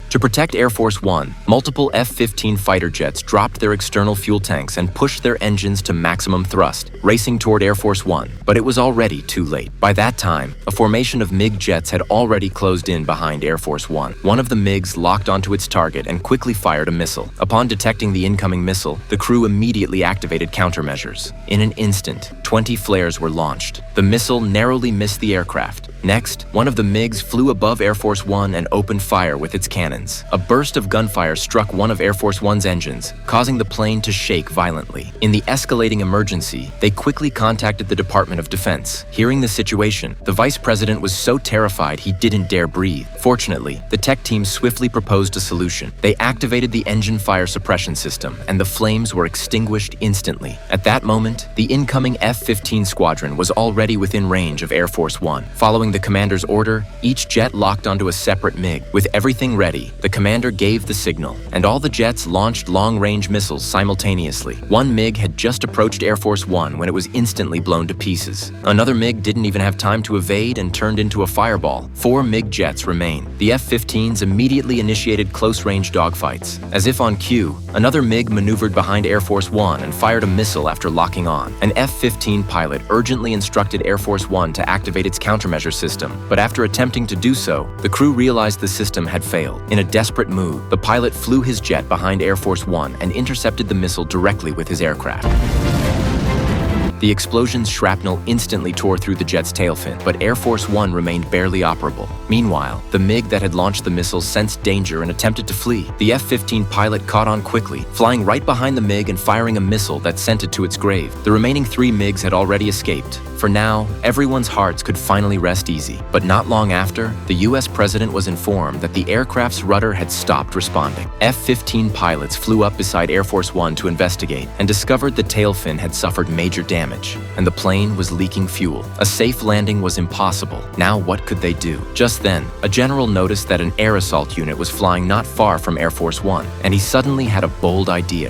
To protect Air Force One, multiple F-15 fighter jets dropped their external fuel tanks and pushed their engines to maximum thrust, racing toward Air Force One. But it was already too late. By that time, a formation of MiG jets had already closed in behind Air Force One. One of the MiGs locked onto its target and quickly fired a missile. Upon detecting the incoming missile, the crew immediately activated countermeasures. In an instant, 20 flares were launched. The missile narrowly missed the aircraft. Next, one of the MiGs flew above Air Force One and opened fire with its cannons. A burst of gunfire struck one of Air Force One's engines, causing the plane to shake violently. In the escalating emergency, they quickly contacted the Department of Defense. Hearing the situation, the vice president was so terrified he didn't dare breathe. Fortunately, the tech team swiftly proposed a solution. They activated the engine fire suppression system, and the flames were extinguished instantly. At that moment, the incoming F-15 squadron was already within range of Air Force One. Following the commander's order, each jet locked onto a separate MiG. With everything ready, the commander gave the signal, and all the jets launched long-range missiles simultaneously. One MiG had just approached Air Force One when it was instantly blown to pieces. Another MiG didn't even have time to evade and turned into a fireball. 4 MiG jets remain. The F-15s immediately initiated close-range dogfights. As if on cue, another MiG maneuvered behind Air Force One and fired a missile after locking on. An F-15 pilot urgently instructed Air Force One to activate its countermeasure system, but after attempting to do so, the crew realized the system had failed. In a desperate move, the pilot flew his jet behind Air Force One and intercepted the missile directly with his aircraft. The explosion's shrapnel instantly tore through the jet's tail fin, but Air Force One remained barely operable. Meanwhile, the MiG that had launched the missile sensed danger and attempted to flee. The F-15 pilot caught on quickly, flying right behind the MiG and firing a missile that sent it to its grave. The remaining 3 MiGs had already escaped. For now, everyone's hearts could finally rest easy. But not long after, the US president was informed that the aircraft's rudder had stopped responding. F-15 pilots flew up beside Air Force One to investigate and discovered the tail fin had suffered major damage, and the plane was leaking fuel. A safe landing was impossible. Now what could they do? Just then, a general noticed that an air assault unit was flying not far from Air Force One, and he suddenly had a bold idea.